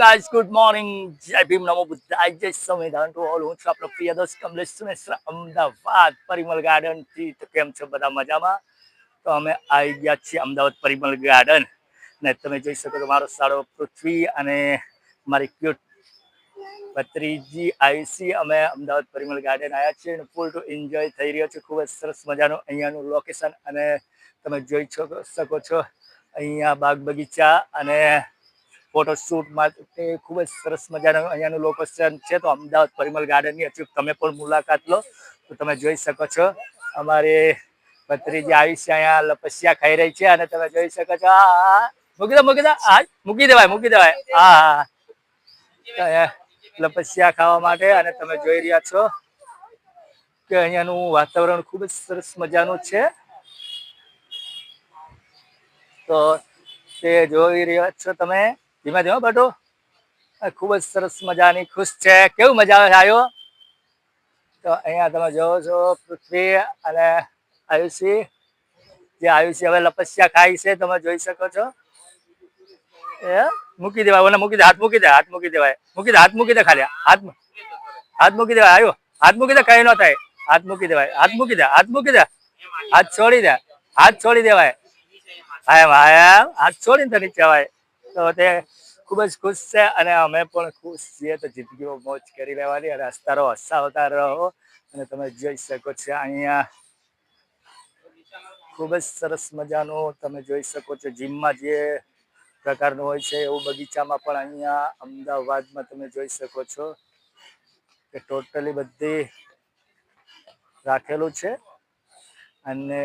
Guys, good morning. જય ભીમ નમો બુદ્ધાય જય સંવિધાન ટુ ઓલ. હું છું આપણો પ્રિય દોસ્ત કમલેશ સુનેશ્વર અમદાવાદ પરિમલ ગાર્ડન થી. તો કેમ છો બધા મજામાં? તો અમે આવી ગયા છીએ અમદાવાદ પરિમલ ગાર્ડન ને તમે જોઈ શકો છો મારો સારો પૃથ્વી અને મારી ક્યુટ ભત્રીજી આયુષી. અમે અમદાવાદ પરિમલ ગાર્ડન આવ્યા છીએ અને ફૂલ ટુ એન્જોય થઈ રહ્યો છે. ખૂબ જ સરસ મજાનું અહીંયાનું લોકેશન અને તમે જોઈ શકો છો અહીંયા બાગ બગીચા અને ફોટોશૂટ માટે ખૂબ જ સરસ મજાનું અહીંયાનું લોકેશન છે. તો અમદાવાદ પરિમલ ગાર્ડનની અચૂક તમે પણ મુલાકાત લો. તો તમે જોઈ શકો છો અમારી ભત્રીજી આયુષ્ય અહીંયા લપસ્યા ખાઈ રહી છે અને તમે જોઈ શકો છો મૂકી દેવાય હા લપસ્યા ખાવા માટે. અને તમે જોઈ રહ્યા છો કે અહીંયાનું વાતાવરણ ખૂબ જ સરસ મજાનું છે. તો તે જોઈ રહ્યા છો તમે. ધીમે ધીમે બટો ખૂબ જ સરસ મજાની ખુશ છે. કેવું મજા આવે આવ્યો? તો અહીંયા તમે જોવો છો પૃથ્વી અને આયુષી. જે આયુષી હવે લપસ્યા ખાય છે તમે જોઈ શકો છો. મૂકી દેવાય ઓને મૂકી દે, હાથ મૂકી દે, હાથ મૂકી દેવાય, હાથ મૂકી દે, ખાલી હાથ મૂકી દેવાય. આવ્યો હાથ મૂકી દે, કઈ ન થાય. હાથ મૂકી દેવાય, હાથ મૂકી દે, હાથ મૂકી દે, હાથ છોડી દે, હાથ છોડી દેવાય. હાથ છોડીને તો નીચે આવાય. તો તે ખૂબ જ ખુશ છે અને અમે પણ ખુશ છીએ. તો જિંદગીમાં મોજ કરી લેવાની અને હસતા રહો, હસાવતા રહો. અને તમે જોઈ શકો છો અહીંયા ખૂબ જ સરસ મજાનું તમે જોઈ શકો છો. જીમમાં જે પ્રકારનું હોય છે એવું બગીચામાં પણ અહીંયા અમદાવાદમાં તમે જોઈ શકો છો કે ટોટલી બધી રાખેલું છે. અને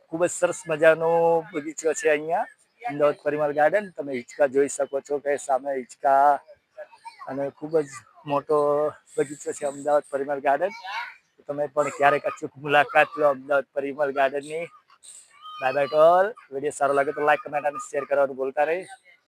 ખૂબ જ સરસ મજાનો બગીચો છે અહીંયા અમદાવાદ પરિમલ ગાર્ડન. તમે હિંચકા જોઈ શકો છો કે સામે હિંચકા અને ખૂબ જ મોટો બગીચો છે અમદાવાદ પરિમલ ગાર્ડન. તમે પણ ક્યારેક અચૂક મુલાકાત લો અમદાવાદ પરિમલ ગાર્ડનની. બાય બાય ટોલ. વિડીયો સારો લાગે તો લાઈક, કમેન્ટ અને શેર કરવાનું ભૂલતા નહીં.